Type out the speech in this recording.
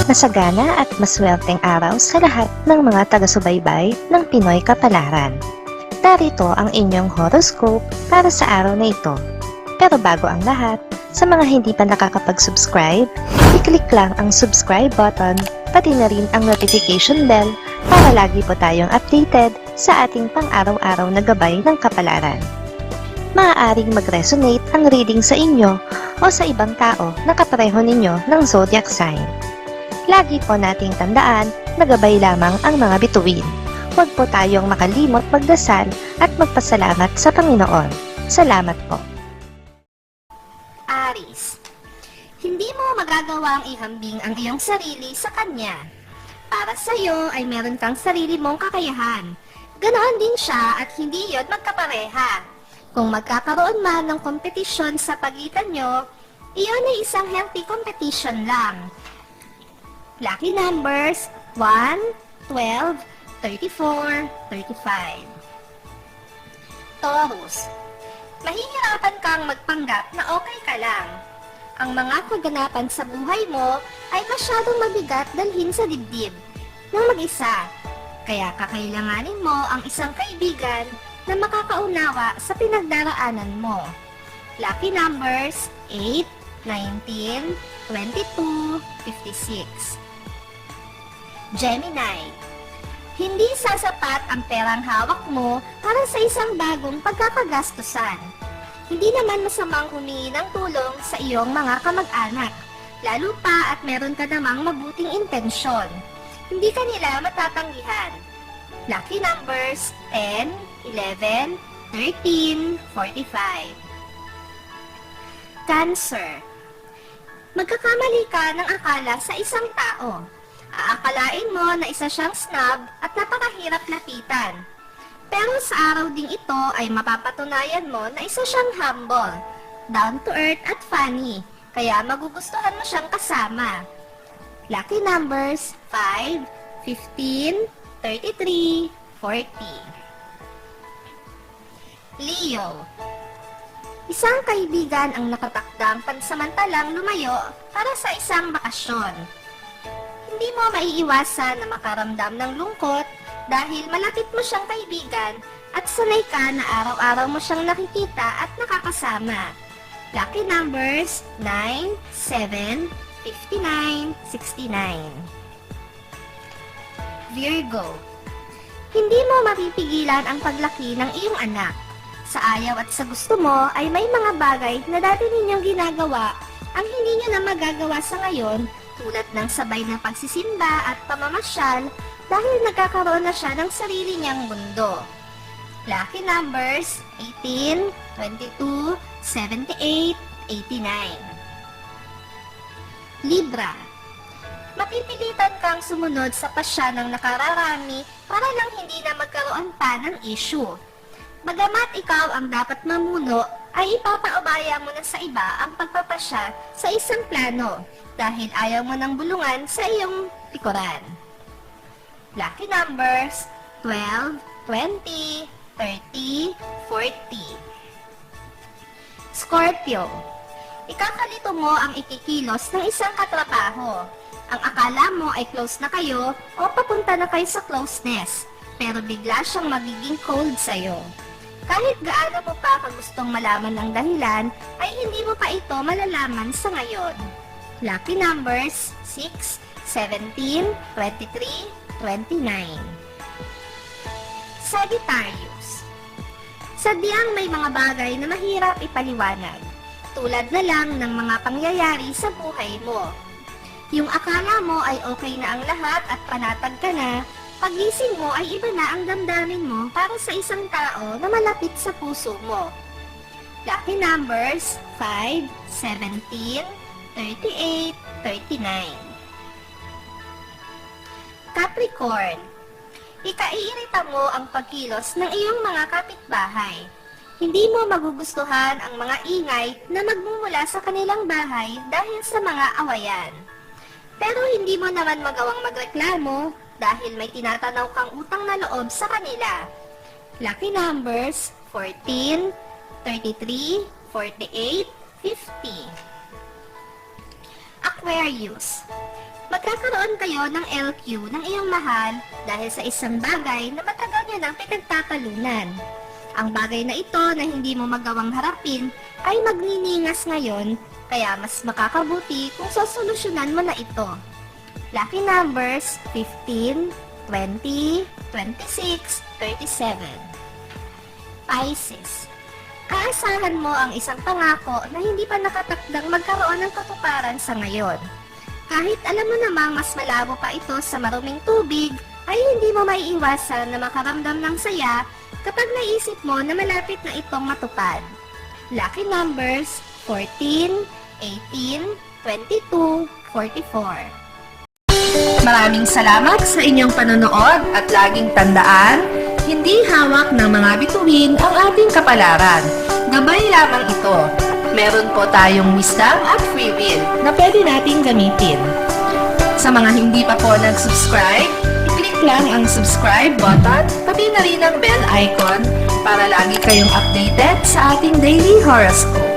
Masagana at maswerteng araw sa lahat ng mga taga-subaybay ng Pinoy Kapalaran. Narito ang inyong horoscope para sa araw na ito. Pero bago ang lahat, sa mga hindi pa nakakapag-subscribe, i-click lang ang subscribe button, pati na rin ang notification bell para lagi po tayong updated sa ating pang-araw-araw na gabay ng kapalaran. Maaaring mag-resonate ang reading sa inyo o sa ibang tao na kapareho ninyo ng zodiac sign. Lagi po nating tandaan na gabay lamang ang mga bituin. Huwag po tayong makalimot magdasal at magpasalamat sa Panginoon. Salamat po. Aries, hindi mo magagawang ihambing ang iyong sarili sa Kanya. Para sa iyo ay meron kang sarili mong kakayahan. Ganoon din siya at hindi yon magkapareha. Kung magkakaroon man ng kompetisyon sa pagitan nyo, iyon ay isang healthy competition lang. Lucky numbers 1, 12, 34, 35. Taurus, mahihirapan kang magpanggap na okay ka lang. Ang mga kaganapan sa buhay mo ay masyadong mabigat dalhin sa dibdib ng mag-isa. Kaya kakailanganin mo ang isang kaibigan na makakaunawa sa pinagdaraanan mo. Lucky numbers 8, 19, 22, 56. Gemini, hindi sasapat ang perang hawak mo para sa isang bagong pagkakagastusan. Hindi naman masamang humingi ng tulong sa iyong mga kamag-anak, lalo pa at meron ka namang mabuting intensyon. Hindi ka nila matatanggihan. Lucky numbers 10, 11, 13, 45. Cancer, magkakamali ka ng akala sa isang tao. Aakalain mo na isa siyang snob at napakahirap lapitan. Pero sa araw ding ito ay mapapatunayan mo na isa siyang humble, down to earth at funny, kaya magugustuhan mo siyang kasama. Lucky numbers 5, 15, 33, 40. Leo, isang kaibigan ang nakatakdang pansamantalang lumayo para sa isang bakasyon. Hindi mo maiiwasan na makaramdam ng lungkot dahil malapit mo siyang kaibigan at sanay ka na araw-araw mo siyang nakikita at nakakasama. Lucky numbers 9, 7, 59, 69. Virgo, hindi mo mapipigilan ang paglaki ng iyong anak. Sa ayaw at sa gusto mo ay may mga bagay na dati ninyong ginagawa ang hindi nyo na magagawa sa ngayon, tulad ng sabay na pagsisimba at pamamasyal dahil nagkakaroon na siya ng sarili niyang mundo. Lucky numbers 18, 22, 78, 89. Libra, mapipilitan kang sumunod sa pasya ng nakararami para lang hindi na magkaroon pa ng issue. Bagamat ikaw ang dapat mamuno, ay ipapaubaya mo na sa iba ang pagpapasya sa isang plano dahil ayaw mo ng bulungan sa iyong likuran. Lucky numbers 12, 20, 30, 40. Scorpio, ikakalito mo ang ikikilos ng isang katrabaho. Ang akala mo ay close na kayo o papunta na kayo sa closeness, pero bigla siyang magiging cold sa'yo. Kahit gaano mo pa gustong malaman ng dahilan, ay hindi mo pa ito malalaman sa ngayon. Lucky numbers 6, 17, 23, 29. Sagittarius, sadyang may mga bagay na mahirap ipaliwanag, tulad na lang ng mga pangyayari sa buhay mo. Yung akala mo ay okay na ang lahat at panatag ka na, pagising mo ay iba na ang damdamin mo para sa isang tao na malapit sa puso mo. Lucky numbers 5, 17, 38, 39. Capricorn, ikaiirita mo ang pagkilos ng iyong mga kapitbahay. Hindi mo magugustuhan ang mga ingay na magmumula sa kanilang bahay dahil sa mga awayan. Pero hindi mo naman magawang magreklamo dahil may tinatanaw kang utang na loob sa kanila. Lucky numbers 14, 33, 48, 50. Aquarius, Magkakaroon kayo ng LQ ng iyong mahal dahil sa isang bagay na matagal nyo nang pinagtatalunan. Ang bagay na ito na hindi mo magawang harapin ay magniningas ngayon, kaya mas makakabuti kung sosolusyonan mo na ito. Lucky numbers 15, 20, 26, 37. Pisces. Kaasahan mo ang isang pangako na hindi pa nakatakdang magkaroon ng katuparan sa ngayon. Kahit alam mo namang mas malabo pa ito sa maruming tubig, ay hindi mo maiiwasan na makaramdam ng saya kapag naisip mo na malapit na itong matupad. Lucky numbers 14, 18, 22, 44. Maraming salamat sa inyong panonood at laging tandaan, hindi hawak ng mga bituin ang ating kapalaran. Gabay lamang ito. Meron po tayong wisdom at free will na pwede nating gamitin. Sa mga hindi pa po nag-subscribe, i-click lang ang subscribe button, pati na rin ang bell icon para lagi kayong updated sa ating daily horoscope.